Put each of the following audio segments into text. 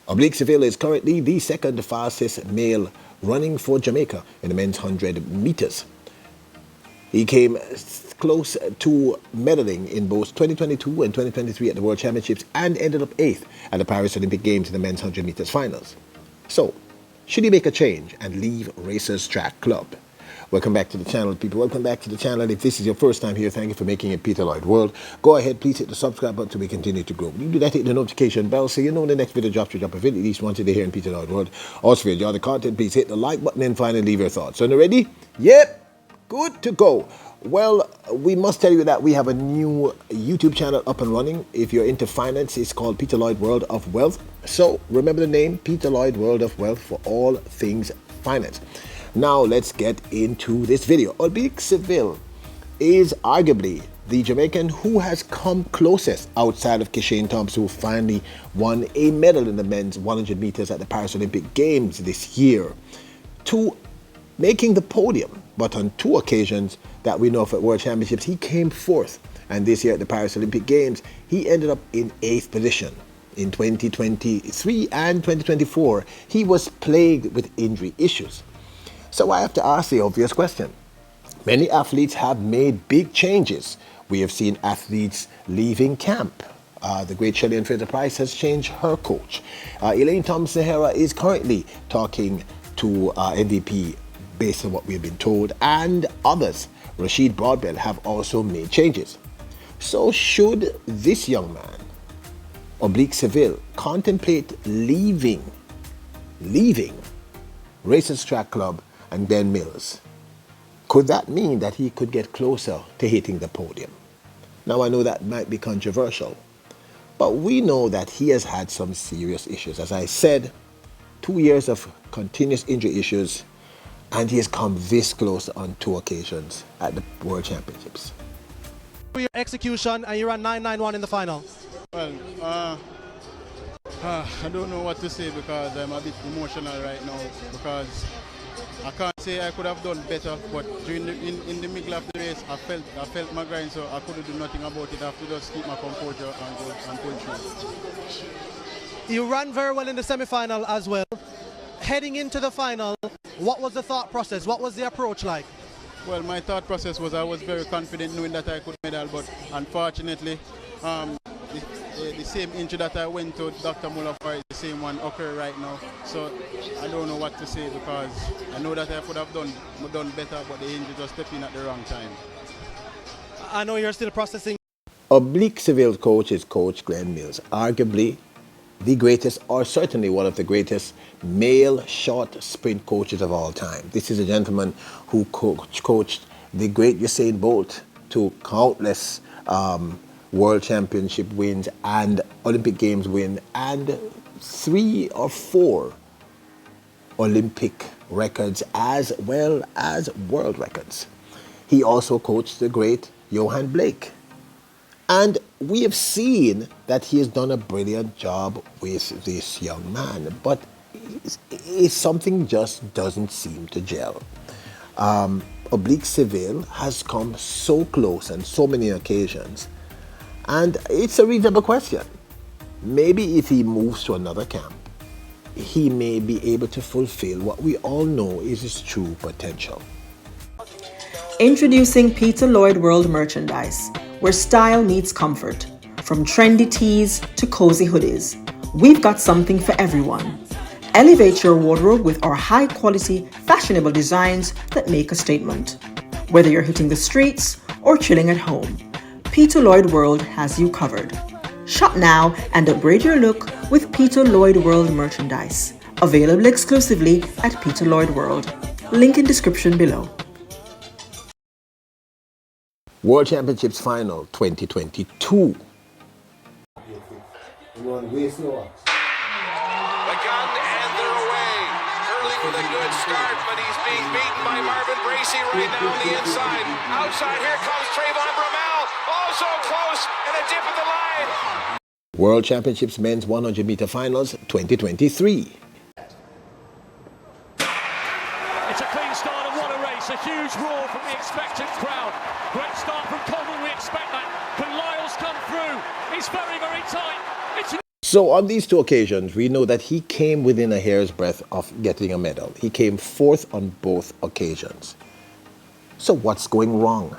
Oblique Seville is currently the second fastest male running for Jamaica in the men's 100 meters. He came close to medaling in both 2022 and 2023 at the World Championships and ended up 8th at the Paris Olympic Games in the men's 100 meters finals. So, should he make a change and leave Racers Track Club? Welcome back to the channel, people. Welcome back to the channel. If this is your first time here, thank you for making it Peter Lloyd World. Go ahead, please hit the subscribe button so we continue to grow. You do that, hit the notification bell so you know when the next video drops, you drop a video at least once a day here in Peter Lloyd World. Also, if you enjoy the content, please hit the like button and finally leave your thoughts. So, ready? Yep, good to go. Well, we must tell you that we have a new YouTube channel up and running. If you're into finance, it's called Peter Lloyd World of Wealth. So remember the name, Peter Lloyd World of Wealth, for all things finance. Now let's get into this video. Oblique Seville is arguably the Jamaican who has come closest outside of Kishane Thompson, who finally won a medal in the men's 100 meters at the Paris Olympic Games this year, to making the podium. But on 2 occasions that we know of at World Championships, he came 4th. And this year at the Paris Olympic Games, he ended up in 8th position. In 2023 and 2024, he was plagued with injury issues. So I have to ask the obvious question. Many athletes have made big changes. We have seen athletes leaving camp. The great Shelley Fraser-Price has changed her coach. Elaine Thompson-Herah is currently talking to MVP based on what we've been told, and others. Rashid Broadbell have also made changes. So should this young man, Oblique Seville, contemplate leaving Racers Track Club and Glen Mills? Could that mean that he could get closer to hitting the podium? Now I know that might be controversial, but we know that he has had some serious issues. As I said, 2 years of continuous injury issues, and he has come this close on 2 occasions at the World Championships. Your execution, and you ran 9.91 in the final. Well, I don't know what to say because I'm a bit emotional right now, because I can't say I could have done better, but during in the middle of the race, I felt my grind, so I couldn't do nothing about it. I have to just keep my composure and pull through. You ran very well in the semi-final as well. Heading into the final, what was the thought process? What was the approach like? Well, my thought process was I was very confident knowing that I could medal, but unfortunately, the same injury that I went to Dr. Muller for is the same one occur right now. So I don't know what to say, because I know that I could have done better, but the injury just stepped in at the wrong time. I know you're still processing. Oblique Seville's coach is Coach Glen Mills, arguably the greatest, or certainly one of the greatest, male short sprint coaches of all time. This is a gentleman who coached the great Usain Bolt to countless World Championship wins and Olympic Games win, and 3 or 4 Olympic records as well as world records. He also coached the great Johan Blake. And we have seen that he has done a brilliant job with this young man, but something just doesn't seem to gel. Oblique Seville has come so close on so many occasions, and it's a reasonable question. Maybe if he moves to another camp, he may be able to fulfill what we all know is his true potential. Introducing Peter Lloyd World merchandise, where style meets comfort. From trendy tees to cozy hoodies, we've got something for everyone. Elevate your wardrobe with our high-quality, fashionable designs that make a statement. Whether you're hitting the streets or chilling at home, Peter Lloyd World has you covered. Shop now and upgrade your look with Peter Lloyd World merchandise. Available exclusively at Peter Lloyd World. Link in description below. World Championships Final 2022. The gun, and they're away. Hurley with a good start, but he's being beaten by Marvin Bracey right now on the inside. Outside, here comes Trayvon Bramall. Also close, and a dip at the line. World Championships Men's 100-meter Finals 2023. It's a clean start and what a race. A huge roar from the expectant crowd. Great start from Coleman, we expect that. Can Lyles come through? He's very, very tight. It's So on these two occasions, we know that he came within a hair's breadth of getting a medal. He came fourth on both occasions. So what's going wrong?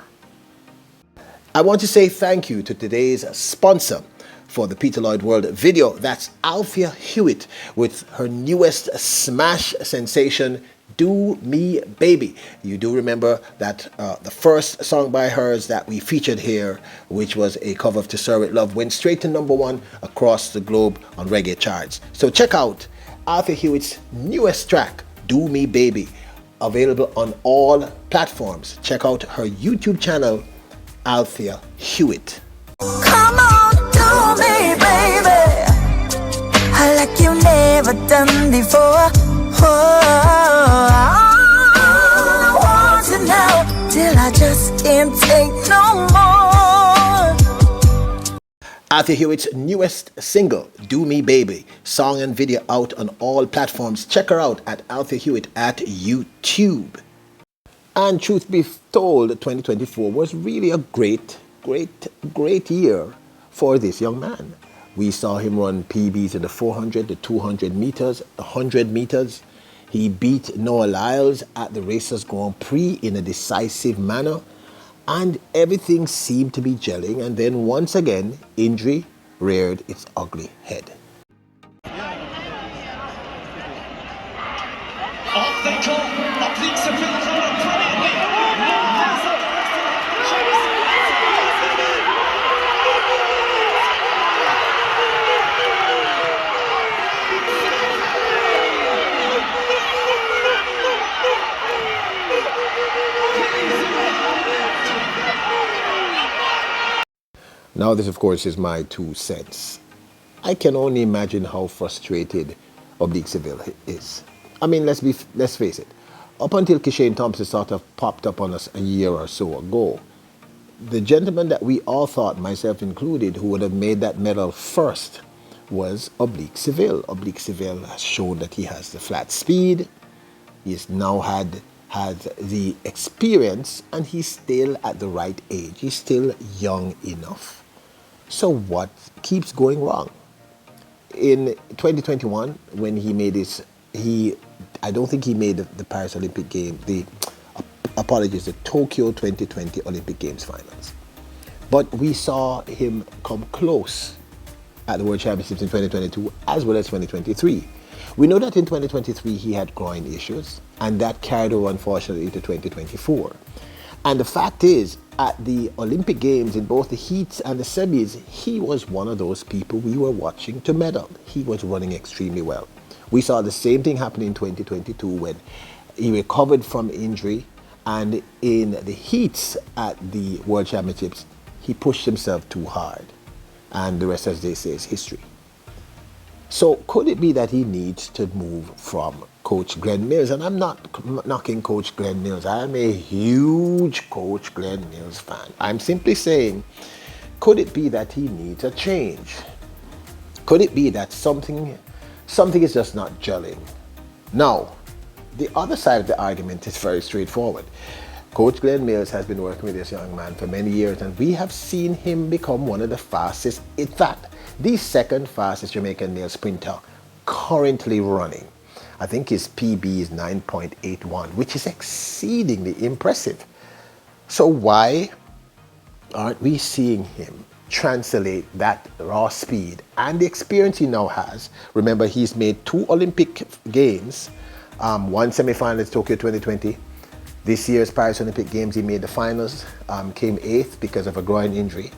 I want to say thank you to today's sponsor for the Peter Lloyd World video. That's Althea Hewitt with her newest smash sensation, Do Me Baby. You do remember that the first song by hers that we featured here, which was a cover of To Serve With Love, went straight to #1 across the globe on reggae charts. So check out Althea Hewitt's newest track, Do Me Baby, available on all platforms. Check out her YouTube channel, Althea Hewitt. Come on, do me, baby, like you never done before. I want you now till I just can't take no more. Althea Hewitt's newest single, Do Me Baby, song and video out on all platforms. Check her out at Althea Hewitt at YouTube. And truth be told, 2024 was really a great year for this young man. We saw him run PBs in the 400, the 200 meters, the 100 meters. He beat Noah Lyles at the Racers Grand Prix in a decisive manner, and everything seemed to be gelling. And then once again, injury reared its ugly head. Off they come, Oblique Seville brilliantly. Now this, of course, is my 2 cents. I can only imagine how frustrated Oblique Seville is. I mean, let's face it. Up until Kishane Thompson sort of popped up on us a year or so ago, the gentleman that we all thought, myself included, who would have made that medal first was Oblique Seville. Oblique Seville has shown that he has the flat speed. He's now had the experience, and he's still at the right age. He's still young enough. So what keeps going wrong? In 2021, when he made his, I don't think he made the Paris Olympic Games, the Tokyo 2020 Olympic Games finals. But we saw him come close at the World Championships in 2022 as well as 2023. We know that in 2023 he had groin issues, and that carried over unfortunately to 2024. And the fact is, at the Olympic Games, in both the heats and the semis, he was one of those people we were watching to medal. He was running extremely well. We saw the same thing happen in 2022 when he recovered from injury, and in the heats at the World Championships, he pushed himself too hard. And the rest, as they say, is history. So could it be that he needs to move from Coach Glen Mills? And I'm not knocking Coach Glen Mills. I am a huge Coach Glen Mills fan. I'm simply saying, could it be that he needs a change? Could it be that something is just not gelling? Now, the other side of the argument is very straightforward. Coach Glen Mills has been working with this young man for many years, and we have seen him become one of the fastest, in fact, the second fastest Jamaican male sprinter currently running. I think his PB is 9.81, which is exceedingly impressive. So why aren't we seeing him translate that raw speed and the experience he now has? Remember, he's made 2 Olympic Games, 1 semi-final at Tokyo 2020. This year's Paris Olympic Games, he made the finals, came 8th because of a groin injury.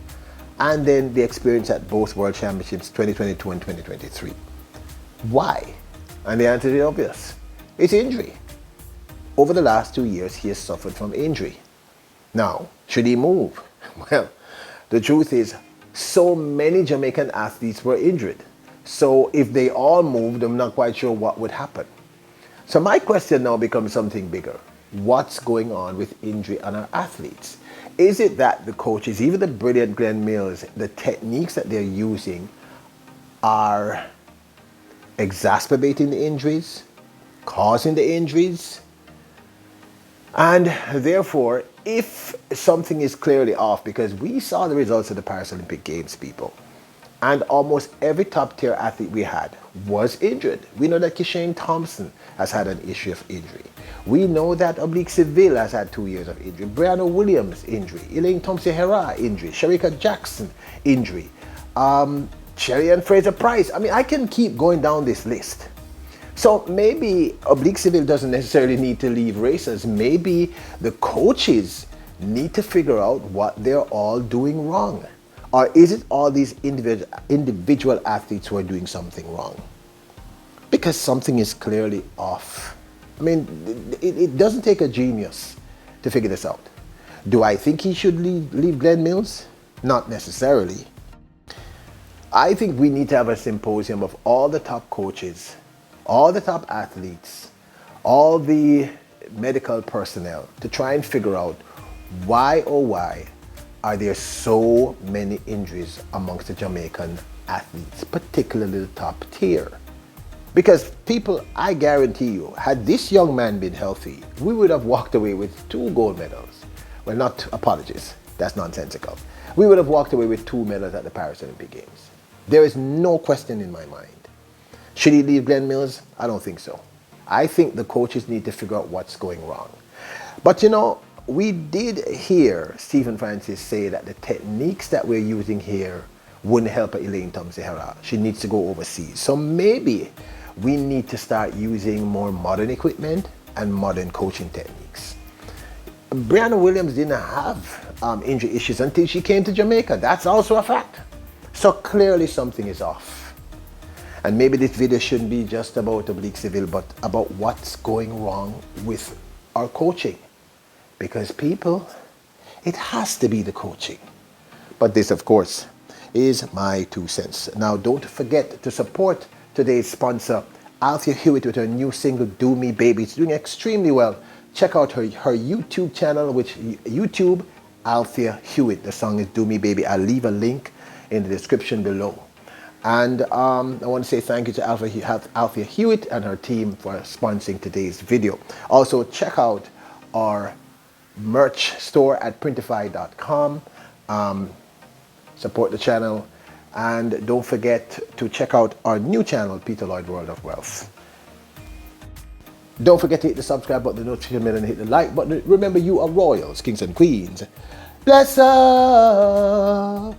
And then the experience at both World Championships 2022 and 2023. Why? And the answer is obvious. It's injury. Over the last 2 years, he has suffered from injury. Now, should he move? Well, the truth is, so many Jamaican athletes were injured. So if they all moved, I'm not quite sure what would happen. So my question now becomes something bigger. What's going on with injury on our athletes? Is it that the coaches, even the brilliant Glen Mills, the techniques that they're using are exacerbating the injuries, causing the injuries? And therefore, if something is clearly off, because we saw the results of the Paris Olympic Games, people, And almost every top tier athlete we had was injured. We know that Kishane Thompson has had an issue of injury. We know that Oblique Seville has had 2 years of injury. Brianna Williams injury. Elaine Thompson-Herah injury. Sharika Jackson injury. Shelly and Fraser Price. I mean, I can keep going down this list. So maybe Oblique Seville doesn't necessarily need to leave races. Maybe the coaches need to figure out what they're all doing wrong. Or is it all these individual athletes who are doing something wrong? Because something is clearly off. I mean, it doesn't take a genius to figure this out. Do I think he should leave Glen Mills? Not necessarily. I think we need to have a symposium of all the top coaches, all the top athletes, all the medical personnel to try and figure out why, oh why, are there so many injuries amongst the Jamaican athletes, particularly the top tier? Because people, I guarantee you, had this young man been healthy, we would have walked away with 2 gold medals. Well, not apologies, that's nonsensical. We would have walked away with 2 medals at the Paris Olympic Games. There is no question in my mind. Should he leave Glen Mills? I don't think so. I think the coaches need to figure out what's going wrong. But you know, we did hear Stephen Francis say that the techniques that we're using here wouldn't help Elaine Thompson-Herah. She needs to go overseas. So maybe we need to start using more modern equipment and modern coaching techniques. Brianna Williams didn't have injury issues until she came to Jamaica. That's also a fact. So clearly something is off. And maybe this video shouldn't be just about Oblique Seville, but about what's going wrong with our coaching. Because people, it has to be the coaching. But this, of course, is my 2 cents. Now, don't forget to support today's sponsor, Althea Hewitt, with her new single, Do Me Baby. It's doing extremely well. Check out her YouTube channel, which YouTube, Althea Hewitt. The song is Do Me Baby. I'll leave a link in the description below. And I want to say thank you to Althea Hewitt and her team for sponsoring today's video. Also, check out our merch store at printify.com. Support the channel, and don't forget to check out our new channel, Peter Lloyd World of Wealth. Don't forget to hit the subscribe button, the notification bell, and hit the like button. Remember, you are royals, kings and queens. Bless up.